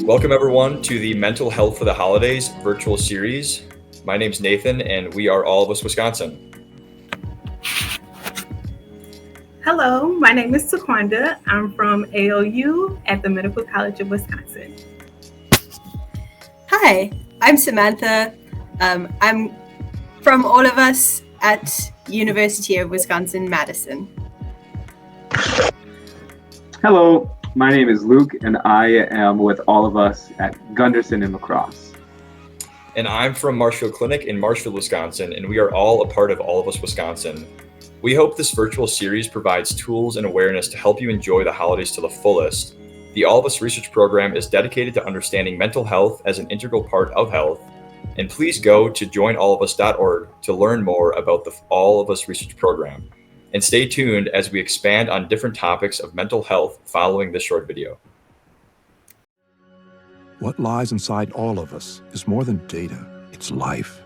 Welcome everyone to the Mental Health for the Holidays virtual series. My name's Nathan and we are All of Us Wisconsin. Hello, my name is Taquanda. I'm from AOU at the Medill College of Wisconsin. Hi, I'm Samantha. I'm from All of Us at University of Wisconsin-Madison. Hello, my name is Luke and I am with All of Us at Gunderson and Lacrosse. And I'm from Marshfield Clinic in Marshfield, Wisconsin, and we are all a part of All of Us Wisconsin. We hope this virtual series provides tools and awareness to help you enjoy the holidays to the fullest. The All of Us research program is dedicated to understanding mental health as an integral part of health. And please go to joinallofus.org to learn more about the All of Us research program. And stay tuned as we expand on different topics of mental health following this short video. What lies inside all of us is more than data, it's life.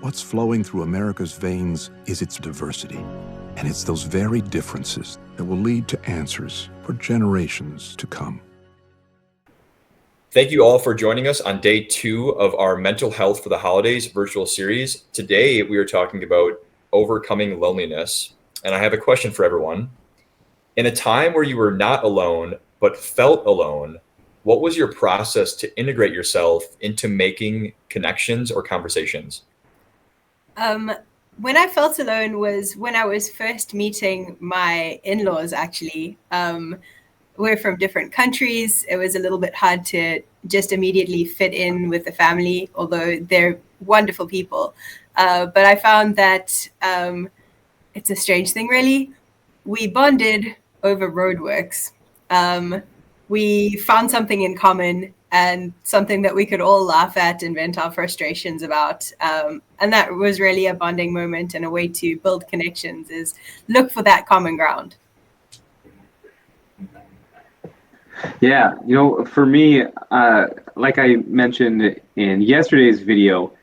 What's flowing through America's veins is its diversity. And it's those very differences that will lead to answers for generations to come. Thank you all for joining us on day 2 of our Mental Health for the Holidays virtual series. Today, we are talking about overcoming loneliness. And I have a question for everyone. In a time where you were not alone, but felt alone, what was your process to integrate yourself into making connections or conversations? When I felt alone was when I was first meeting my in-laws, actually. We're from different countries. It was a little bit hard to just immediately fit in with the family, although they're wonderful people. But I found that it's a strange thing, really. We bonded over roadworks. We found something in common and something that we could all laugh at and vent our frustrations about. And that was really a bonding moment, and a way to build connections is look for that common ground. Yeah, for me, like I mentioned in yesterday's video,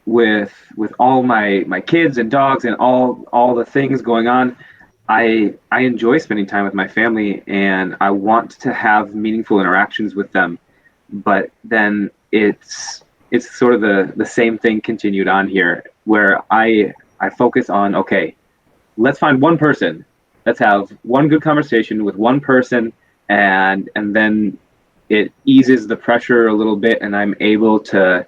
with all my kids and dogs and all the things going on, I enjoy spending time with my family and I want to have meaningful interactions with them. But then it's sort of the same thing continued on here, where I focus on, okay, let's find one person. Let's have one good conversation with one person, and then it eases the pressure a little bit and I'm able to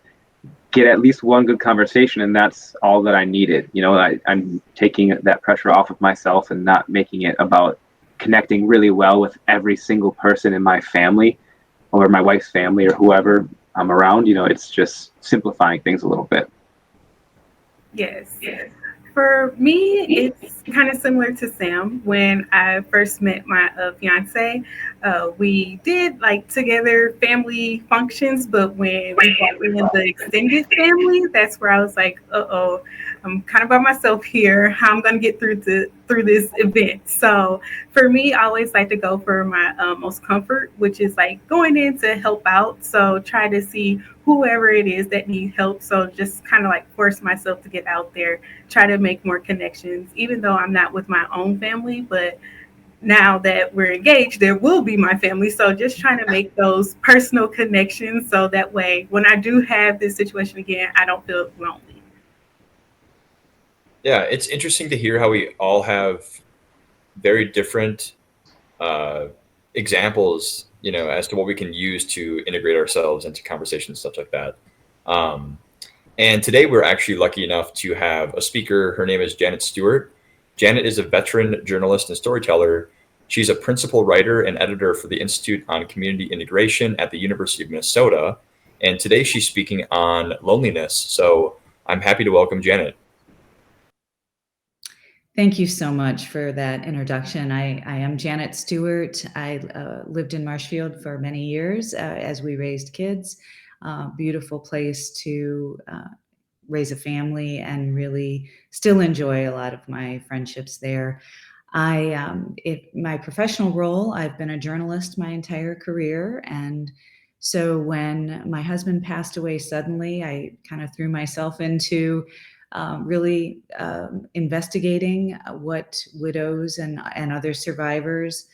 get at least one good conversation, and that's all that I needed. I'm taking that pressure off of myself and not making it about connecting really well with every single person in my family or my wife's family or whoever I'm around. It's just simplifying things a little bit. Yes. For me, it's kind of similar to Sam. When I first met my fiance, we did together family functions, but when we got in the extended family, that's where I was like, I'm kind of by myself here. How I'm going to get through this event. So for me, I always like to go for my most comfort, which is going in to help out. So try to see whoever it is that needs help. So just kind of force myself to get out there, try to make more connections, even though I'm not with my own family. But now that we're engaged, there will be my family. So just trying to make those personal connections so that way, when I do have this situation again, I don't feel lonely. Yeah, it's interesting to hear how we all have very different examples, as to what we can use to integrate ourselves into conversations, stuff like that. And today we're actually lucky enough to have a speaker. Her name is Janet Stewart. Janet is a veteran journalist and storyteller. She's a principal writer and editor for the Institute on Community Integration at the University of Minnesota. And today she's speaking on loneliness. So I'm happy to welcome Janet. Thank you so much for that introduction. I am Janet Stewart. I lived in Marshfield for many years as we raised kids. Beautiful place to raise a family and really still enjoy a lot of my friendships there. My professional role, I've been a journalist my entire career. And so when my husband passed away suddenly, I kind of threw myself into really investigating what widows and other survivors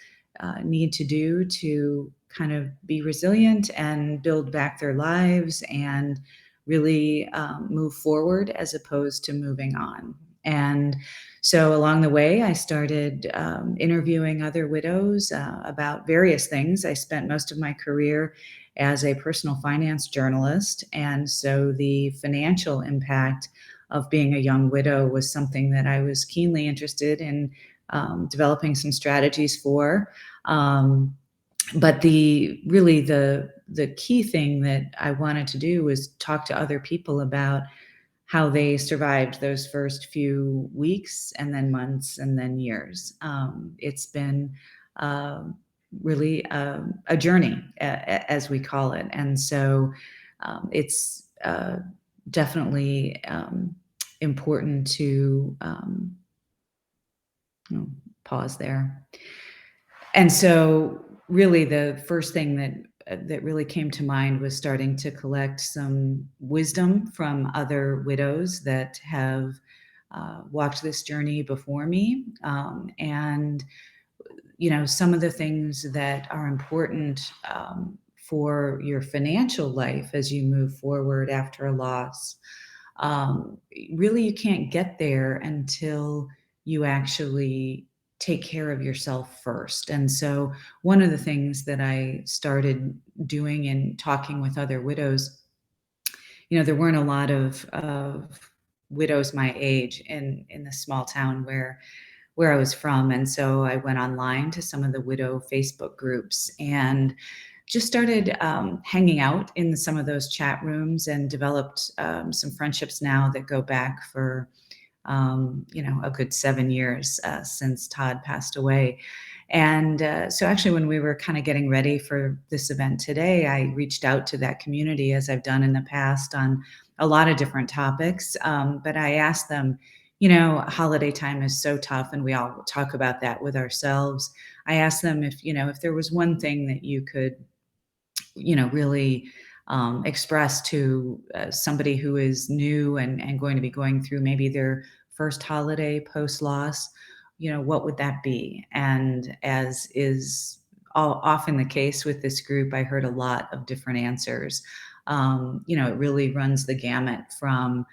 need to do to kind of be resilient and build back their lives and really move forward as opposed to moving on. And so along the way, I started interviewing other widows about various things. I spent most of my career as a personal finance journalist. And so the financial impact of being a young widow was something that I was keenly interested in developing some strategies for. But the key thing that I wanted to do was talk to other people about how they survived those first few weeks and then months and then years. It's been really a journey, as we call it. And so it's definitely important to pause there. And so really the first thing that really came to mind was starting to collect some wisdom from other widows that have walked this journey before me. And, some of the things that are important for your financial life as you move forward after a loss. Really, you can't get there until you actually take care of yourself first. And so one of the things that I started doing and talking with other widows, there weren't a lot of widows my age in the small town where I was from. And so I went online to some of the widow Facebook groups and just started hanging out in some of those chat rooms and developed some friendships now that go back for a good 7 years since Todd passed away. And so actually when we were kind of getting ready for this event today, I reached out to that community as I've done in the past on a lot of different topics. But I asked them, holiday time is so tough and we all talk about that with ourselves. I asked them if there was one thing that you could, really express to somebody who is new and going to be going through maybe their first holiday post-loss, what would that be? And as is often the case with this group, I heard a lot of different answers. It really runs the gamut from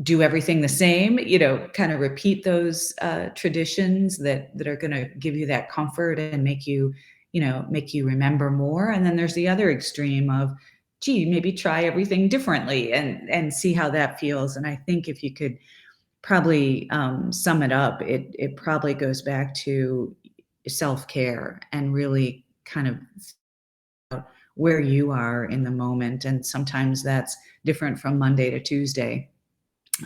do everything the same, kind of repeat those traditions that are going to give you that comfort and make you remember more. And then there's the other extreme of, gee, maybe try everything differently and see how that feels. And I think if you could probably sum it up, it probably goes back to self-care and really kind of where you are in the moment. And sometimes that's different from Monday to Tuesday.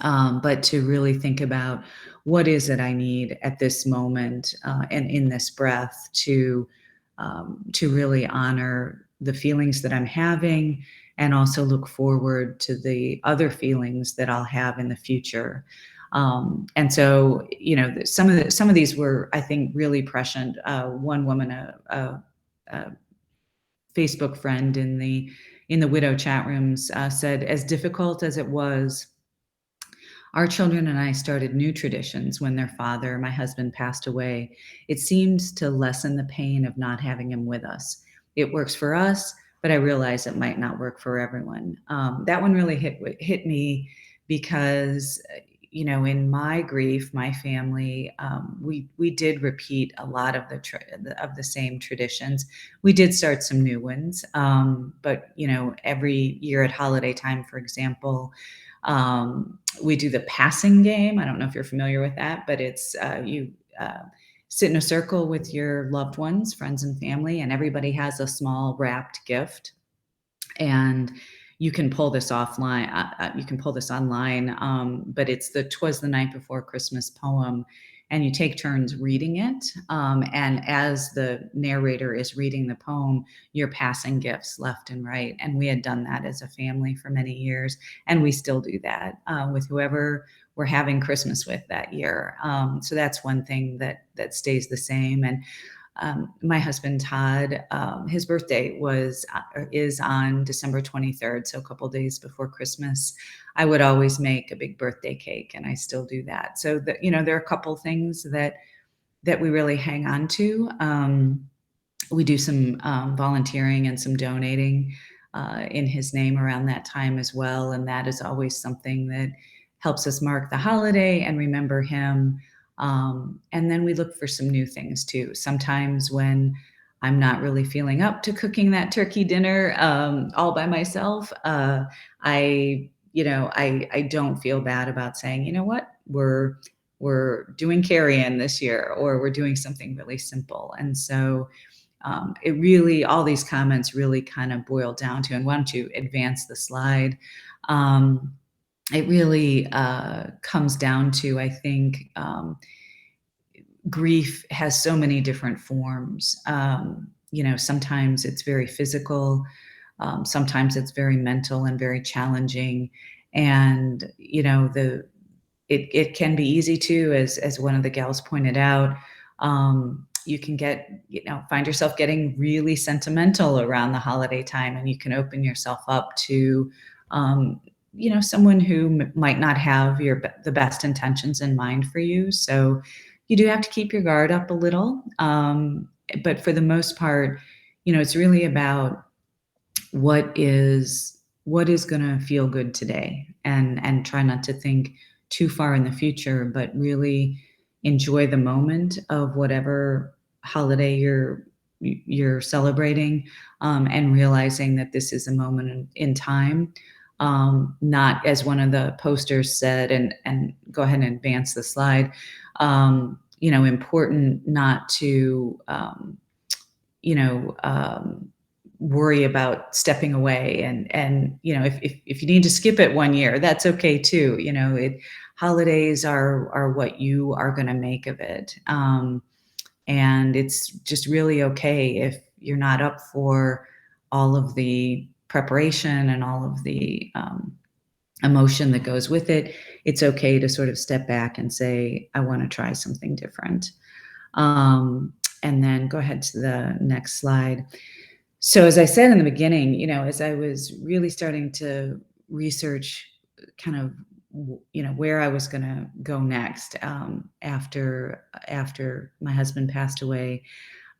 But to really think about what is it I need at this moment and in this breath to really honor the feelings that I'm having and also look forward to the other feelings that I'll have in the future. And so, some of these were, I think, really prescient. One woman, a Facebook friend in the widow chat rooms said, as difficult as it was, our children and I started new traditions when their father, my husband, passed away. It seemed to lessen the pain of not having him with us. It works for us, but I realize it might not work for everyone. That one really hit me because, in my grief, my family, we did repeat a lot of the same traditions. We did start some new ones, but every year at holiday time, for example, we do the passing game. I don't know if you're familiar with that, but it's you sit in a circle with your loved ones, friends and family, and everybody has a small wrapped gift. And you can pull this offline. You can pull this online, but it's the "'Twas the Night Before Christmas" poem, and you take turns reading it. And as the narrator is reading the poem, you're passing gifts left and right. And we had done that as a family for many years, and we still do that with whoever we're having Christmas with that year. So that's one thing that stays the same. And my husband Todd, his birthday is on December 23rd, so a couple of days before Christmas. I would always make a big birthday cake, and I still do that. So there are a couple things that we really hang on to. we do some volunteering and some donating in his name around that time as well. And that is always something that helps us mark the holiday and remember him. And then we look for some new things too. Sometimes when I'm not really feeling up to cooking that turkey dinner all by myself, I don't feel bad about saying, you know what, we're doing carry-in this year, or we're doing something really simple. And so it really, all these comments really kind of boil down to, and why don't you advance the slide? It really comes down to, I think, grief has so many different forms. Sometimes it's very physical, sometimes it's very mental and very challenging. And, it can be easy too, as one of the gals pointed out. You can find yourself getting really sentimental around the holiday time, and you can open yourself up to, someone who might not have the best intentions in mind for you. So you do have to keep your guard up a little. But for the most part, it's really about what is going to feel good today, and try not to think too far in the future, but really enjoy the moment of whatever holiday you're celebrating, and realizing that this is a moment in time, not, as one of the posters said, and go ahead and advance the slide, important not to worry about stepping away, and if you need to skip it one year, that's okay too. Holidays are what you are going to make of it, and it's just really okay if you're not up for all of the preparation and all of the emotion that goes with it. It's okay to sort of step back and say, I want to try something different. And then go ahead to the next slide. So as I said in the beginning, as I was really starting to research kind of, where I was going to go next, after my husband passed away,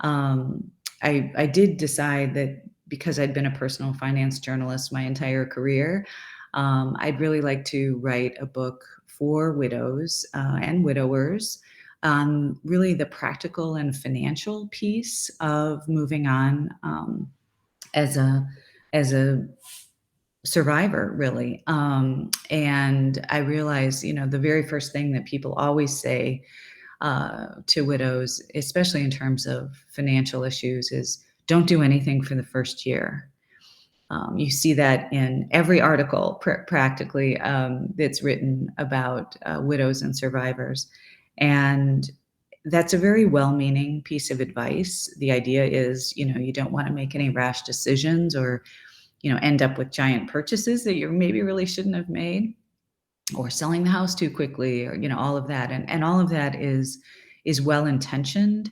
I did decide that, because I'd been a personal finance journalist my entire career, I'd really like to write a book for widows and widowers on really the practical and financial piece of moving on as a survivor, really. And I realized, the very first thing that people always say to widows, especially in terms of financial issues, is don't do anything for the first year. You see that in every article practically that's written about widows and survivors. And that's a very well-meaning piece of advice. The idea is, you don't want to make any rash decisions, or, end up with giant purchases that you maybe really shouldn't have made, or selling the house too quickly, or, all of that. And all of that is well-intentioned.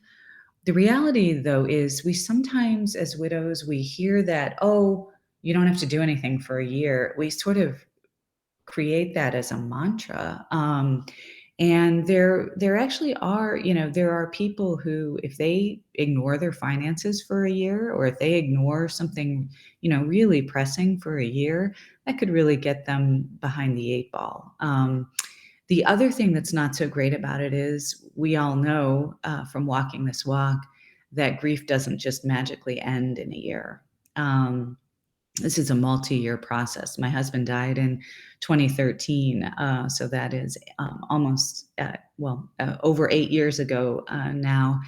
The reality, though, is we sometimes, as widows, we hear that, oh, you don't have to do anything for a year. We sort of create that as a mantra. And there actually are, there are people who, if they ignore their finances for a year, or if they ignore something, really pressing for a year, that could really get them behind the eight ball. The other thing that's not so great about it is, we all know from walking this walk that grief doesn't just magically end in a year. This is a multi-year process. My husband died in 2013, so that is almost over 8 years ago now.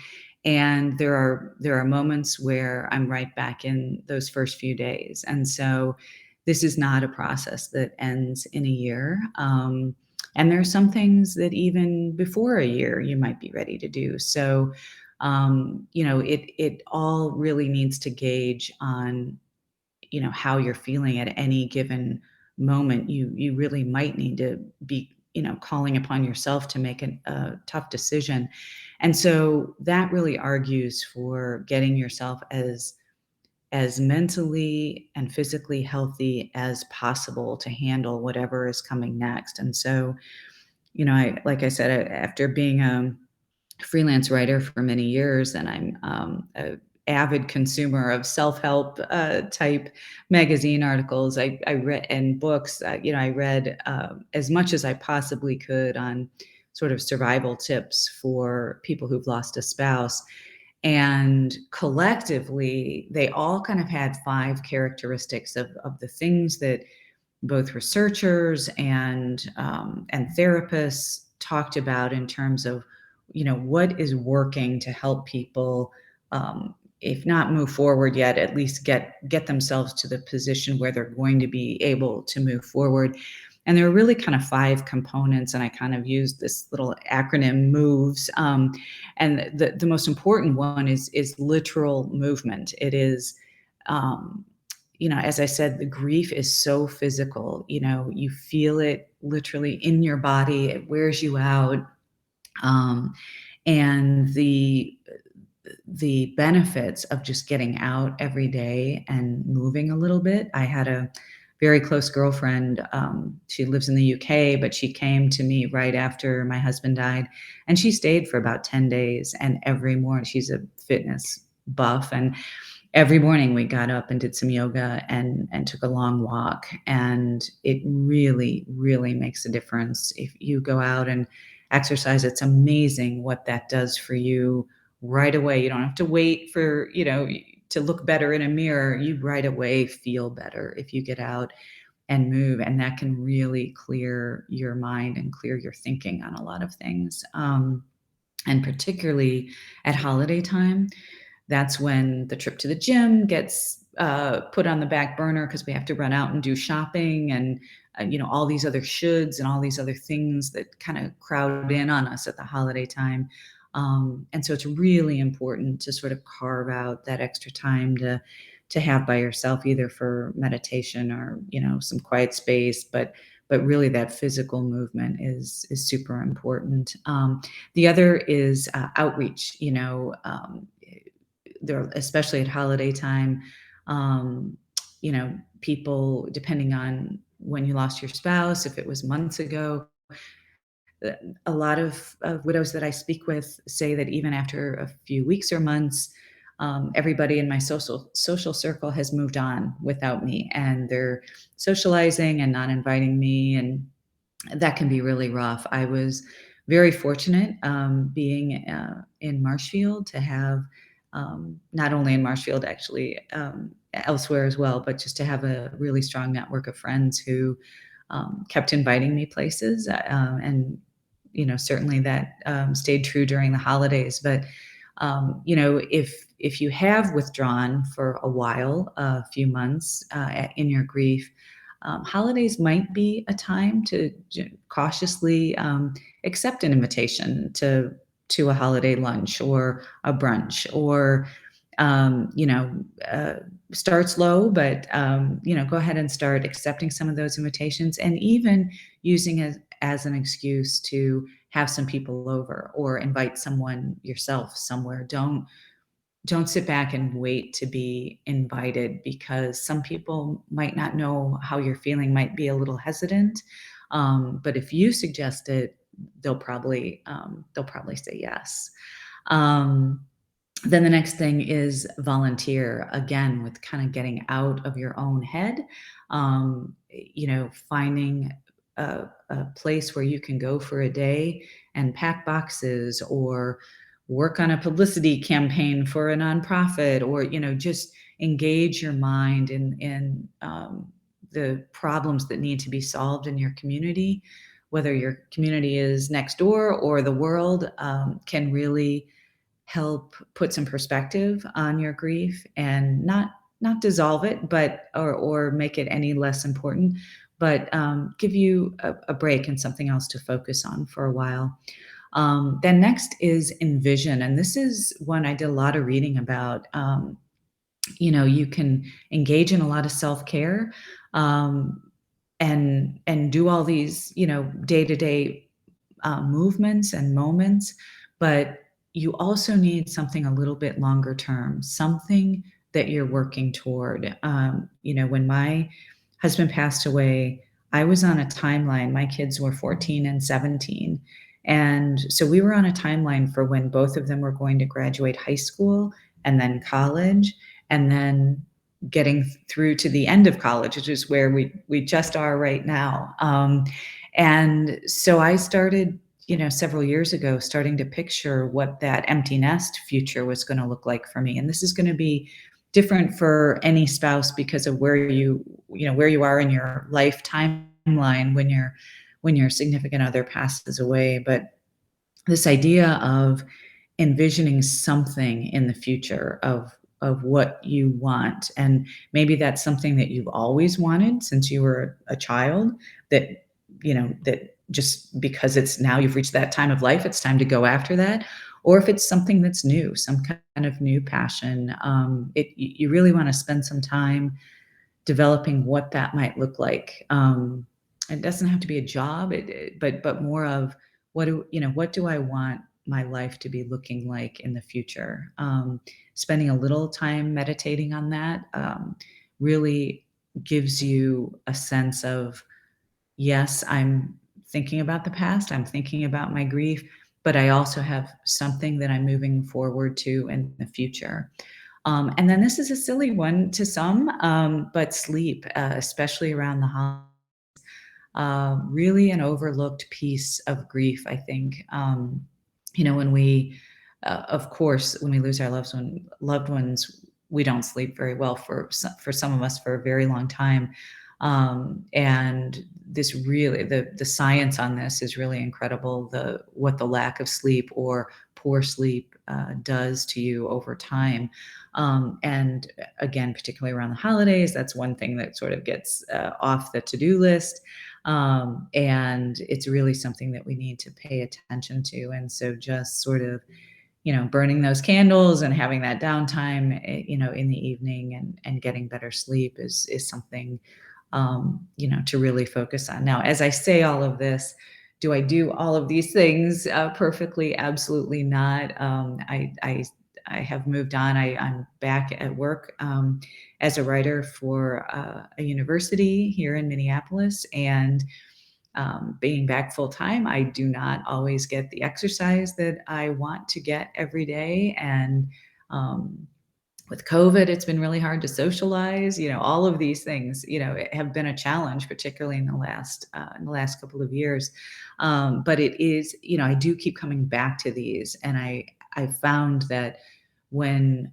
And there are moments where I'm right back in those first few days, and so this is not a process that ends in a year. And there are some things that even before a year you might be ready to do. So, it all really needs to gauge on how you're feeling at any given moment. You really might need to be calling upon yourself to make a tough decision. And so that really argues for getting yourself as mentally and physically healthy as possible to handle whatever is coming next. And so, like I said, after being a freelance writer for many years, and I'm avid consumer of self-help type magazine articles. I read, and books. I read as much as I possibly could on sort of survival tips for people who've lost a spouse. And collectively, they all kind of had 5 characteristics of the things that both researchers and therapists talked about in terms of, what is working to help people, if not move forward yet, at least get themselves to the position where they're going to be able to move forward. And there are really kind of 5 components, and I kind of used this little acronym MOVES. And the most important one is literal movement. It is, as I said, the grief is so physical. You feel it literally in your body. It wears you out. And the benefits of just getting out every day and moving a little bit. I had a very close girlfriend. She lives in the UK, but she came to me right after my husband died, and she stayed for about 10 days. And every morning, she's a fitness buff, and every morning we got up and did some yoga and took a long walk. And it really, really makes a difference. If you go out and exercise, it's amazing what that does for you right away. You don't have to wait for, to look better in a mirror. You right away feel better if you get out and move. And that can really clear your mind and clear your thinking on a lot of things. And particularly at holiday time, that's when the trip to the gym gets put on the back burner because we have to run out and do shopping and, all these other shoulds and all these other things that kind of crowd in on us at the holiday time. And so it's really important to sort of carve out that extra time to have by yourself, either for meditation or, some quiet space, but really that physical movement is super important. The other is outreach, there, especially at holiday time, people, depending on when you lost your spouse, if it was months ago, a lot of widows that I speak with say that even after a few weeks or months, everybody in my social circle has moved on without me, and they're socializing and not inviting me, and that can be really rough. I was very fortunate being in Marshfield to have, not only in Marshfield, actually elsewhere as well, but just to have a really strong network of friends who kept inviting me places. And certainly that stayed true during the holidays. But if you have withdrawn for a while, a few months in your grief, holidays might be a time to cautiously accept an invitation to a holiday lunch or a brunch, or start slow, but go ahead and start accepting some of those invitations, and even using it as an excuse to have some people over or invite someone yourself somewhere. Don't sit back and wait to be invited, because some people might not know how you're feeling, might be a little hesitant. But if you suggest it, they'll probably say yes. Then the next thing is volunteer, again, with kind of getting out of your own head, finding a place where you can go for a day and pack boxes, or work on a publicity campaign for a nonprofit, or, just engage your mind in the problems that need to be solved in your community, whether your community is next door or the world, can really help put some perspective on your grief, and not dissolve it, but or make it any less important, but give you a break and something else to focus on for a while. Then next is envision, and this is one I did a lot of reading about. You can engage in a lot of self-care, and do all these day-to-day movements and moments, but you also need something a little bit longer term, something that you're working toward. When my husband passed away, I was on a timeline. My kids were 14 and 17. And so we were on a timeline for when both of them were going to graduate high school and then college, and then getting through to the end of college, which is where we just are right now. And so I started, several years ago, starting to picture what that empty nest future was going to look like for me. And this is going to be different for any spouse because of where where you are in your life timeline when your significant other passes away. But this idea of envisioning something in the future of what you want, and maybe that's something that you've always wanted since you were a child, that that just because it's now you've reached that time of life, it's time to go after that. Or if it's something that's new, some kind of new passion, you really want to spend some time developing what that might look like. It doesn't have to be a job, but more of what do I want my life to be looking like in the future. Spending a little time meditating on that really gives you a sense of, yes, I'm thinking about the past, I'm thinking about my grief, but I also have something that I'm moving forward to in the future. And then this is a silly one to some, but sleep, especially around the holidays, really an overlooked piece of grief, I think. When we, of course, when we lose our loved ones, we don't sleep very well for some of us for a very long time. And this really, the science on this is really incredible. What the lack of sleep or poor sleep does to you over time. And again, particularly around the holidays, that's one thing that sort of gets off the to-do list. And it's really something that we need to pay attention to. And so just sort of, burning those candles and having that downtime, in the evening and getting better sleep is something, to really focus on. Now, as I say all of this, do I do all of these things perfectly? Absolutely not. I have moved on. I'm back at work as a writer for a university here in Minneapolis, and being back full time, I do not always get the exercise that I want to get every day. And with COVID, it's been really hard to socialize. All of these things, have been a challenge, particularly in the last couple of years. But it is, I do keep coming back to these, and I found that when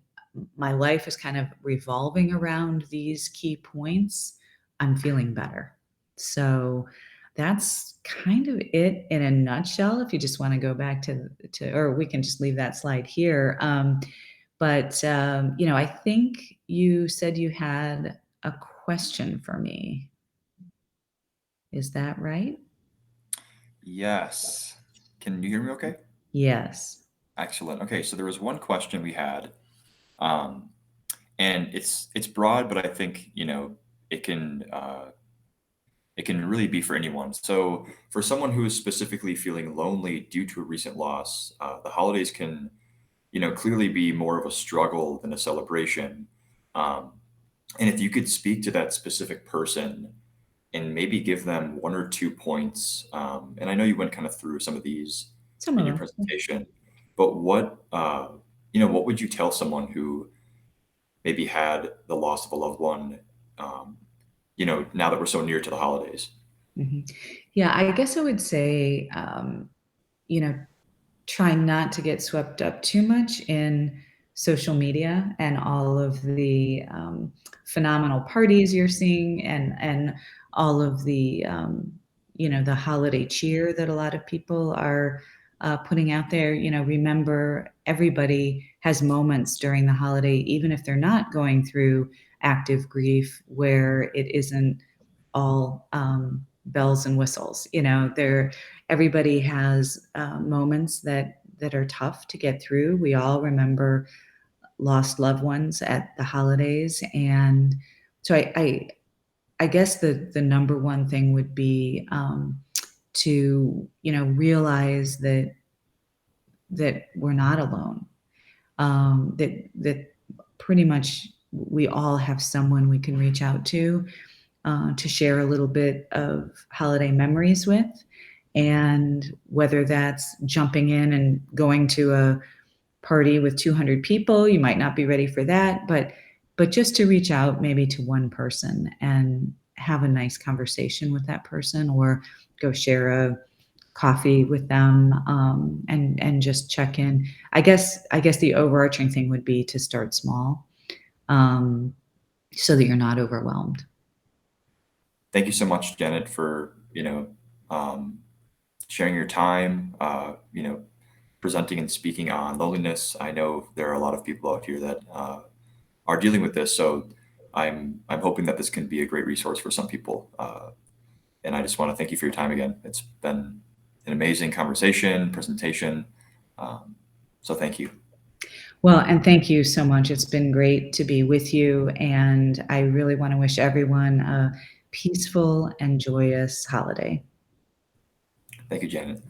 my life is kind of revolving around these key points, I'm feeling better. So that's kind of it in a nutshell. If you just want to go back to, or we can just leave that slide here. But I think you said you had a question for me. Is that right? Yes. Can you hear me okay? Yes. Excellent. Okay, so there was one question we had, and it's broad, but I think it can really be for anyone. So for someone who is specifically feeling lonely due to a recent loss, the holidays can clearly be more of a struggle than a celebration. Um, and if you could speak to that specific person and maybe give them 1 or 2 points, and I know you went kind of through some of these Some in of your them. presentation, but what would you tell someone who maybe had the loss of a loved one, now that we're so near to the holidays? Mhm. Yeah, I guess I would say, try not to get swept up too much in social media and all of the phenomenal parties you're seeing, and all of the the holiday cheer that a lot of people are putting out there. Remember, everybody has moments during the holiday, even if they're not going through active grief, where it isn't all bells and whistles. Everybody has moments that are tough to get through. We all remember lost loved ones at the holidays, and so I guess the number one thing would be to realize that we're not alone. That pretty much we all have someone we can reach out to share a little bit of holiday memories with. And whether that's jumping in and going to a party with 200 people. You might not be ready for that, but just to reach out maybe to one person and have a nice conversation with that person, or go share a coffee with them, and just check in. I guess the overarching thing would be to start small, so that you're not overwhelmed. Thank you so much, Janet, for sharing your time, presenting and speaking on loneliness. I know there are a lot of people out here that are dealing with this, so I'm hoping that this can be a great resource for some people. And I just want to thank you for your time again. It's been an amazing conversation, presentation. So thank you. Well, and thank you so much. It's been great to be with you, and I really want to wish everyone a peaceful and joyous holiday. Thank you, Janet.